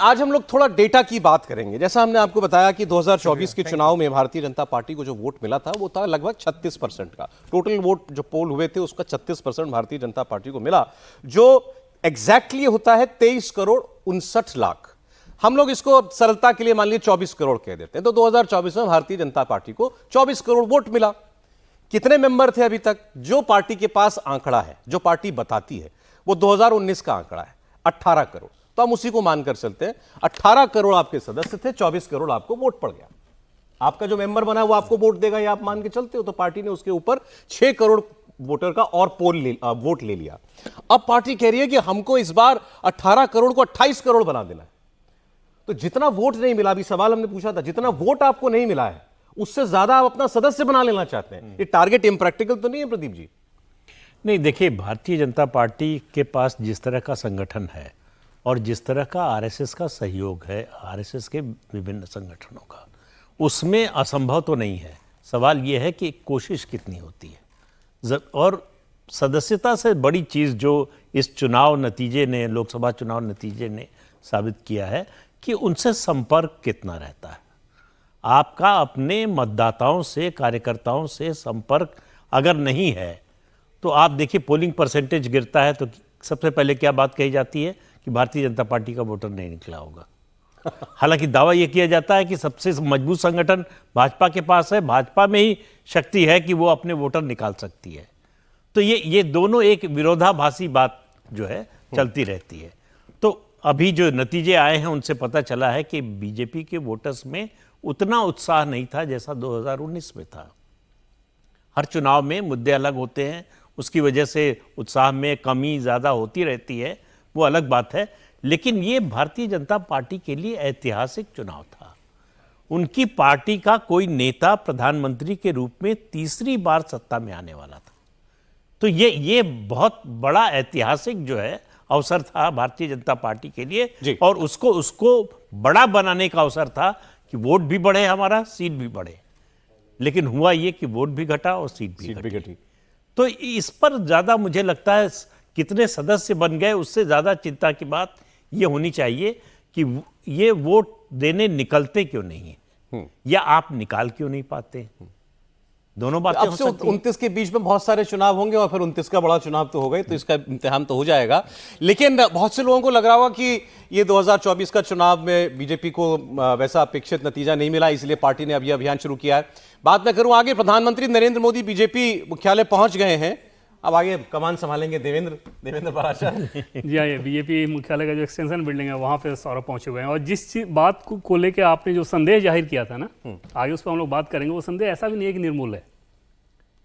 आज हम लोग थोड़ा डेटा की बात करेंगे। जैसा हमने आपको बताया कि 2024 के चुनाव में भारतीय जनता पार्टी को जो वोट मिला था वो था लगभग 36% का। टोटल वोट जो पोल हुए थे उसका 36% भारतीय जनता पार्टी को मिला, जो एग्जैक्टली होता है 23,59,00,000। हम लोग इसको सरलता के लिए मान लीजिए 24 करोड़ कह देते हैं। तो 2024 में भारतीय जनता पार्टी को 24 करोड़ वोट मिला। कितने मेंबर थे अभी तक? जो पार्टी के पास आंकड़ा है, जो पार्टी बताती है, वो 2019 का आंकड़ा है 18 करोड़। तो हम उसी को मानकर चलते हैं। 18 करोड़ आपके सदस्य थे, 24 करोड़ आपको वोट पड़ गया। आपका जो मेंबर बना है वो आपको वोट देगा, ये आप मान के चलते हो। तो पार्टी ने उसके ऊपर 6 करोड़ वोटर का और वोट ले लिया। अब पार्टी कह रही है कि हमको इस बार 18 करोड़ को 28 करोड़ बना देना है। तो जितना वोट नहीं मिला, अभी सवाल हमने पूछा था, जितना वोट आपको नहीं मिला है उससे ज्यादा आप अपना सदस्य बना लेना चाहते हैं। ये टारगेट इम्प्रैक्टिकल तो नहीं है प्रदीप जी? नहीं, देखिए, भारतीय जनता पार्टी के पास जिस तरह का संगठन है और जिस तरह का आरएसएस का सहयोग है, आरएसएस के विभिन्न संगठनों का, उसमें असंभव तो नहीं है। सवाल यह है कि कोशिश कितनी होती है। और सदस्यता से बड़ी चीज़ जो इस चुनाव नतीजे ने, लोकसभा चुनाव नतीजे ने साबित किया है कि उनसे संपर्क कितना रहता है। आपका अपने मतदाताओं से, कार्यकर्ताओं से संपर्क अगर नहीं है तो आप देखिए, पोलिंग परसेंटेज गिरता है तो सबसे पहले क्या बात कही जाती है कि भारतीय जनता पार्टी का वोटर नहीं निकला होगा। हालांकि दावा यह किया जाता है कि सबसे मजबूत संगठन भाजपा के पास है, भाजपा में ही शक्ति है कि वो अपने वोटर निकाल सकती है। तो ये दोनों एक विरोधाभासी बात जो है चलती रहती है। तो अभी जो नतीजे आए हैं उनसे पता चला है कि बीजेपी के वोटर्स में उतना उत्साह नहीं था जैसा 2019 में था। हर चुनाव में मुद्दे अलग होते हैं, उसकी वजह से उत्साह में कमी ज़्यादा होती रहती है, वो अलग बात है। लेकिन ये भारतीय जनता पार्टी के लिए ऐतिहासिक चुनाव था। उनकी पार्टी का कोई नेता प्रधानमंत्री के रूप में तीसरी बार सत्ता में आने वाला था। तो ये बहुत बड़ा ऐतिहासिक जो है अवसर था भारतीय जनता पार्टी के लिए, और उसको बड़ा बनाने का अवसर था कि वोट भी बढ़े, हमारा सीट भी बढ़े। लेकिन हुआ ये कि वोट भी घटा और सीट भी घटी। तो इस पर ज़्यादा मुझे लगता है कितने सदस्य बन गए उससे ज़्यादा चिंता की बात ये होनी चाहिए कि ये वोट देने निकलते क्यों नहीं है, या आप निकाल क्यों नहीं पाते। दोनों बातें अब से 29 के बीच में बहुत सारे चुनाव होंगे और फिर 29 का बड़ा चुनाव तो होगा ही, तो इसका इम्तिहान तो हो जाएगा। लेकिन बहुत से लोगों को लग रहा होगा कि ये 2024 का चुनाव में बीजेपी को वैसा अपेक्षित नतीजा नहीं मिला, इसलिए पार्टी ने अब यह अभियान शुरू किया है। बात मैं करूं आगे, प्रधानमंत्री नरेंद्र मोदी बीजेपी मुख्यालय पहुंच गए हैं। अब आगे कमान संभालेंगे देवेंद्र पराशर जी हाँ, ये बीजेपी मुख्यालय का जो एक्सटेंशन बिल्डिंग है वहाँ पे सौरभ पहुंचे हुए हैं। और जिस बात को लेकर आपने जो संदेश जाहिर किया था ना, आगे उस पर हम लोग बात करेंगे। वो संदेश ऐसा भी नहीं है कि निर्मूल है,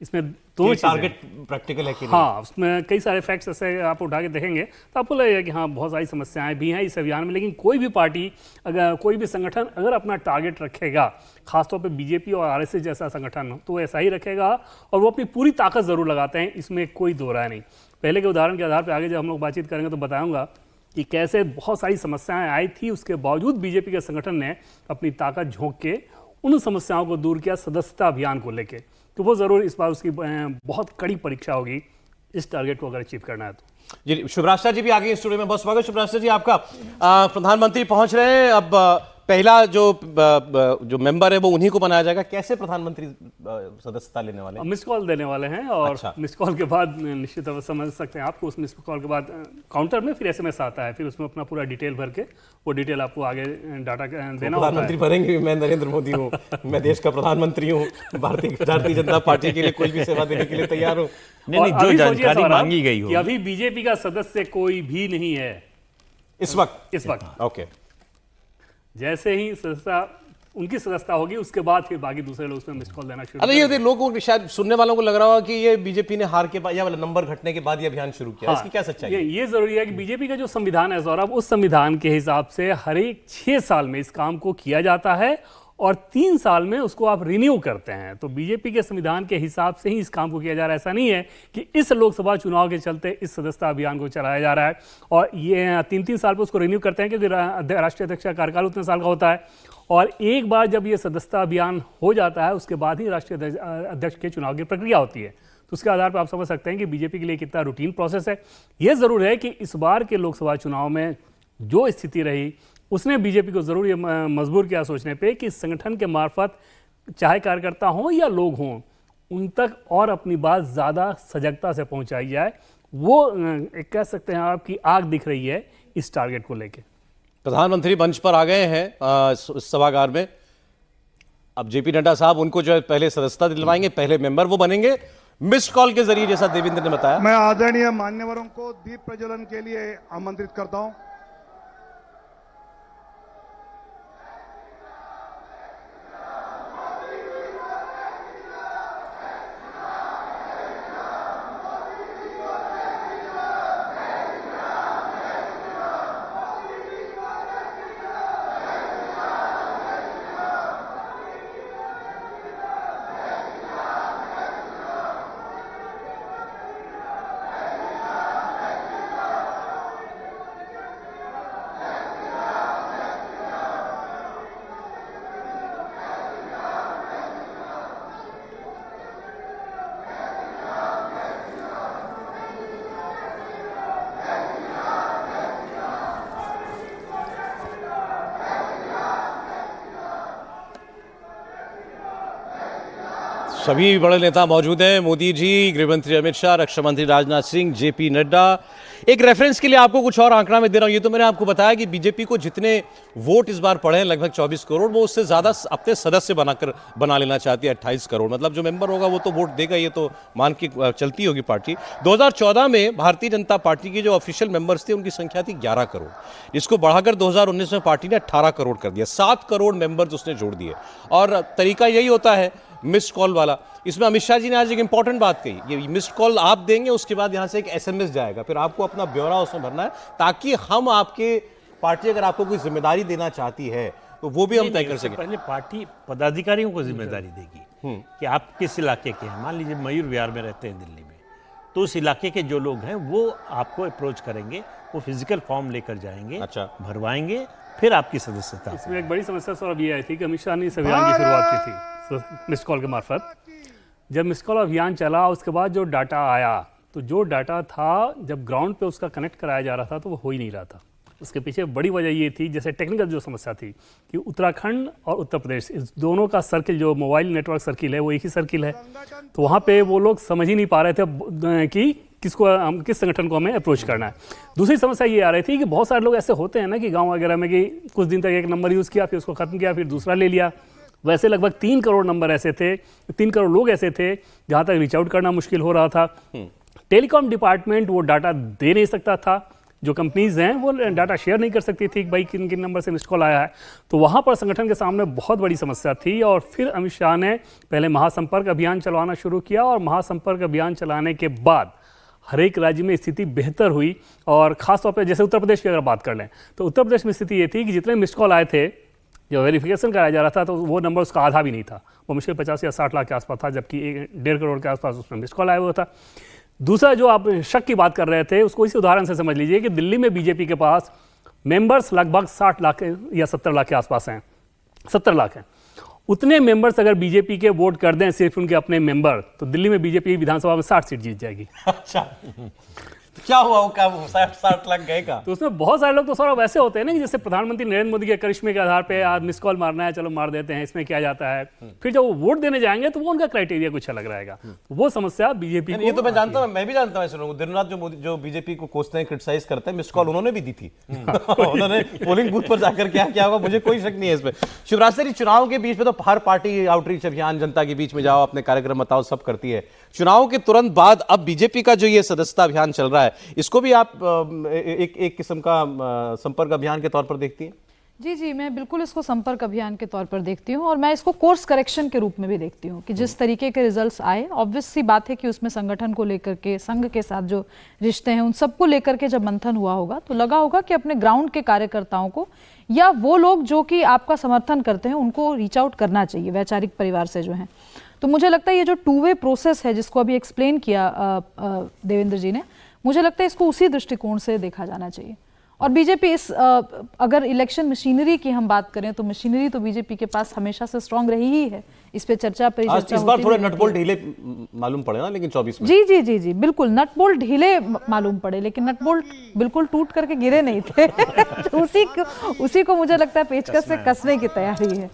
इसमें दोनों टारगेट प्रैक्टिकल है कि नहीं? हाँ, उसमें कई सारे फैक्ट्स ऐसे आप उठा के देखेंगे तो आपको लगेगा कि हाँ, बहुत सारी समस्याएं भी हैं इस अभियान में। लेकिन कोई भी पार्टी, अगर कोई भी संगठन अगर अपना टारगेट रखेगा, खासतौर पे बीजेपी और आरएसएस जैसा संगठन हो, तो ऐसा ही रखेगा और वो अपनी पूरी ताकत जरूर लगाते हैं, इसमें कोई दो राय नहीं। पहले के उदाहरण के आधार पर आगे जब हम लोग बातचीत करेंगे तो बताऊँगा कि कैसे बहुत सारी समस्याएँ आई थी, उसके बावजूद बीजेपी के संगठन ने अपनी ताकत झोंक के उन समस्याओं को दूर किया सदस्यता अभियान को लेकर। तो वो ज़रूर इस बार उसकी बहुत कड़ी परीक्षा होगी इस टारगेट को अगर अचीव करना है तो। जी, शुभराज जी भी आ गए स्टूडियो में। बहुत स्वागत शुभराज जी आपका। प्रधानमंत्री पहुंच रहे हैं। अब पहला जो मेंबर है वो उन्हीं को बनाया जाएगा। कैसे प्रधानमंत्री सदस्यता लेने वाले हैं? मिस कॉल देने वाले हैं, और अच्छा। मिस कॉल के बाद निश्चित तौर पर समझ सकते हैं आपको, उस मिस कॉल के बाद काउंटर में फिर एसएमएस आता है, फिर उसमें अपना पूरा डिटेल भर के वो डिटेल आपको आगे डाटा देना होता है। प्रधानमंत्री भरेंगे, मैं नरेंद्र मोदी हूँ, मैं देश का प्रधानमंत्री हूँ, भारतीय जनता पार्टी के लिए कोई भी सेवा देने के लिए तैयार हूँ। नहीं, जो जानकारी मांगी गई हो, अभी बीजेपी का सदस्य कोई भी नहीं है इस वक्त। ओके, जैसे ही उनकी सदस्यता होगी उसके बाद फिर बाकी दूसरे लोग उसमें मिस कॉल देना शुरू। अरे ये लोगों को, शायद सुनने वालों को लग रहा होगा कि ये बीजेपी ने हार के बाद या वाला नंबर घटने के बाद ये अभियान शुरू किया। इसकी क्या सच्चाई है? ये जरूरी है कि बीजेपी का जो संविधान है सौरभ, उस संविधान के हिसाब से हर एक 6 साल में इस काम को किया जाता है और 3 साल में उसको आप रिन्यू करते हैं। तो बीजेपी के संविधान के हिसाब से ही इस काम को किया जा रहा है। ऐसा नहीं है कि इस लोकसभा चुनाव के चलते इस सदस्यता अभियान को चलाया जा रहा है और ये 3-3 साल पर उसको रिन्यू करते हैं, क्योंकि राष्ट्रीय अध्यक्ष का कार्यकाल उतने साल का होता है। और एक बार जब ये सदस्यता अभियान हो जाता है उसके बाद ही राष्ट्रीय अध्यक्ष के चुनाव की प्रक्रिया होती है। तो उसके आधार पर आप समझ सकते हैं कि बीजेपी के लिए कितना रूटीन प्रोसेस है। ये जरूर है कि इस बार के लोकसभा चुनाव में जो स्थिति रही, उसने बीजेपी को ज़रूर ये मजबूर किया सोचने पे कि संगठन के मार्फत चाहे कार्यकर्ता हों या लोग हों, उन तक और अपनी बात ज़्यादा सजगता से पहुंचाई जाए। वो एक कह सकते हैं आपकी आग दिख रही है इस टारगेट को लेके। प्रधानमंत्री मंच पर आ गए हैं सभागार में। अब जेपी नड्डा साहब उनको जो है पहले सदस्यता दिलवाएंगे, पहले मेंबर वो बनेंगे मिस्ड कॉल के जरिए, जैसा देवेंद्र ने बताया। मैं आदरणीय मान्यवरों को दीप प्रज्वलन के लिए आमंत्रित करता हूं। सभी बड़े नेता मौजूद हैं, मोदी जी, गृहमंत्री अमित शाह, रक्षा मंत्री राजनाथ सिंह, जेपी नड्डा। एक रेफरेंस के लिए आपको कुछ और आंकड़ा में दे रहा हूं। ये तो मैंने आपको बताया कि बीजेपी को जितने वोट इस बार पड़े हैं लगभग 24 करोड़, वो उससे ज्यादा अपने सदस्य बना लेना चाहती है 28 करोड़। मतलब जो मेंबर होगा वो तो वोट देगा, ये तो मान के चलती होगी पार्टी। 2014 में भारतीय जनता पार्टी के जो ऑफिशियल मेंबर्स थे उनकी संख्या थी 11 करोड़, जिसको बढ़ाकर 2019 में पार्टी ने 18 करोड़ कर दिया। 7 करोड़ मेंबर्स उसने जोड़ दिए। और तरीका यही होता है मिस्ड कॉल वाला। इसमें अमित शाह जी ने आज एक इंपॉर्टेंट बात कही, ये मिस्ड कॉल आप देंगे, उसके बाद यहां से एक एसएमएस जाएगा, फिर आपको अपना ब्यौरा उसमें भरना है, ताकि हम आपके पार्टी अगर आपको कोई जिम्मेदारी देना चाहती है तो वो भी हम तय कर सकें। पहले पार्टी पदाधिकारियों को जिम्मेदारी देगी कि आप किस इलाके के हैं। मान लीजिए मयूर विहार में रहते हैं दिल्ली में, तो उस इलाके के जो लोग हैं वो आपको अप्रोच करेंगे, वो फिजिकल फॉर्म लेकर जाएंगे, अच्छा, भरवाएंगे, फिर आपकी सदस्यता। इसमें एक बड़ी समस्या सौरभ ये आई थी कि अमित शाह ने इस अभियान की शुरुआत की थी मिस्ड कॉल के मार्फत। जब मिस्ड कॉल अभियान चला उसके बाद जो डाटा आया, तो जो डाटा था जब ग्राउंड पे उसका कनेक्ट कराया जा रहा था तो वो हो ही नहीं रहा था। उसके पीछे बड़ी वजह ये थी, जैसे टेक्निकल जो समस्या थी कि उत्तराखंड और उत्तर प्रदेश इस दोनों का सर्किल, जो मोबाइल नेटवर्क सर्किल है वो एक ही सर्किल है, तो वहाँ पे वो लोग समझ ही नहीं पा रहे थे कि किस संगठन को हमें अप्रोच करना है। दूसरी समस्या ये आ रही थी कि बहुत सारे लोग ऐसे होते हैं ना कि गाँव वगैरह में कि कुछ दिन तक एक नंबर यूज़ किया, फिर उसको ख़त्म किया, फिर दूसरा ले लिया। वैसे लगभग 3 करोड़ नंबर ऐसे थे, 3 करोड़ लोग ऐसे थे जहाँ तक रीच आउट करना मुश्किल हो रहा था। टेलीकॉम डिपार्टमेंट वो डाटा दे नहीं सकता था, जो कंपनीज हैं वो डाटा शेयर नहीं कर सकती थी कि भाई किन किन नंबर से मिस्ड कॉल आया है। तो वहाँ पर संगठन के सामने बहुत बड़ी समस्या थी। और फिर अमित शाह ने पहले महासंपर्क अभियान चलाना शुरू किया, और महासंपर्क अभियान चलाने के बाद हर एक राज्य में स्थिति बेहतर हुई। और ख़ासतौर पर जैसे उत्तर प्रदेश की अगर बात कर लें तो उत्तर प्रदेश में स्थिति ये थी कि जितने मिस्ड कॉल आए थे, जो वेरिफिकेशन कराया जा रहा था, तो वो नंबर उसका आधा भी नहीं था, वो मुश्किल 50 या 60 लाख के आसपास था, जबकि 1.5 करोड़ के आसपास उसमें मिस्ड कॉल आया हुआ था। दूसरा जो आप शक की बात कर रहे थे, उसको इसी उदाहरण से समझ लीजिए कि दिल्ली में बीजेपी के पास मेंबर्स लगभग 60 लाख या 70 लाख के आसपास हैं, 70 लाख हैं। उतने मेंबर्स अगर बीजेपी के वोट कर दें सिर्फ उनके अपने मेंबर, तो दिल्ली में बीजेपी विधानसभा में 60 सीट जीत जाएगी। अच्छा, क्या हुआ वो, क्या 60 लाख गए का? तो उसमें बहुत सारे लोग तो सौरभ वैसे होते हैं ना कि जैसे प्रधानमंत्री नरेंद्र मोदी के करिश्मे के आधार पे आज मिस कॉल मारना है, चलो मार देते हैं, इसमें क्या जाता है। फिर जब वो वोट देने जाएंगे तो वो उनका क्राइटेरिया कुछ अलग रहेगा। वो समस्या बीजेपी को, ये तो मैं जानता हूं, मैं भी जानता हूं ऐसे लोगों को। दिनरात जो बीजेपी को कोसते हैं, क्रिटिसाइज करते हैं, मिस कॉल उन्होंने भी दी थी। उन्होंने पोलिंग बूथ पर जाकर क्या होगा, मुझे कोई शक नहीं है इसमें। शिवराज सर, चुनाव के बीच में तो हर पार्टी आउटरीच अभियान, जनता के बीच में जाओ, अपने कार्यक्रम बताओ, सब करती है। चुनाव के तुरंत बाद अब बीजेपी का जो ये सदस्यता अभियान चल रहा है, इसको भी आप एक किस्म का संपर्क अभियान के तौर पर देखती हैं? जी, मैं बिल्कुल इसको संपर्क अभियान के तौर पर देखती हूँ, और मैं इसको कोर्स करेक्शन के रूप में भी देखती हूँ कि जिस तरीके के रिजल्ट्स आए, ऑब्वियस सी बात है कि उसमें संगठन को लेकर के, संघ के साथ जो रिश्ते हैं उन सबको लेकर के जब मंथन हुआ होगा तो लगा होगा कि अपने ग्राउंड के कार्यकर्ताओं को या वो लोग जो कि आपका समर्थन करते हैं उनको रीच आउट करना चाहिए, वैचारिक परिवार से जो है। तो मुझे लगता है ये जो 2 वे प्रोसेस है जिसको अभी एक्सप्लेन किया देवेंद्र जी ने, मुझे लगता है इसको उसी दृष्टिकोण से देखा जाना चाहिए। और बीजेपी इस अगर इलेक्शन मशीनरी की हम बात करें तो मशीनरी तो बीजेपी के पास हमेशा से स्ट्रांग रही ही है इस पे चर्चा आज परिचर्चा इस बार होती थोड़े भी रहती नटबोल्ट है। ढीले मालूम पड़े ना, लेकिन 24 में जी जी जी जी बिल्कुल, नट बोल्ट ढीले मालूम पड़े, लेकिन नट बोल्ट बिल्कुल टूट करके गिरे नहीं थे। तो उसी को मुझे लगता है पेचकस से कसने की तैयारी है।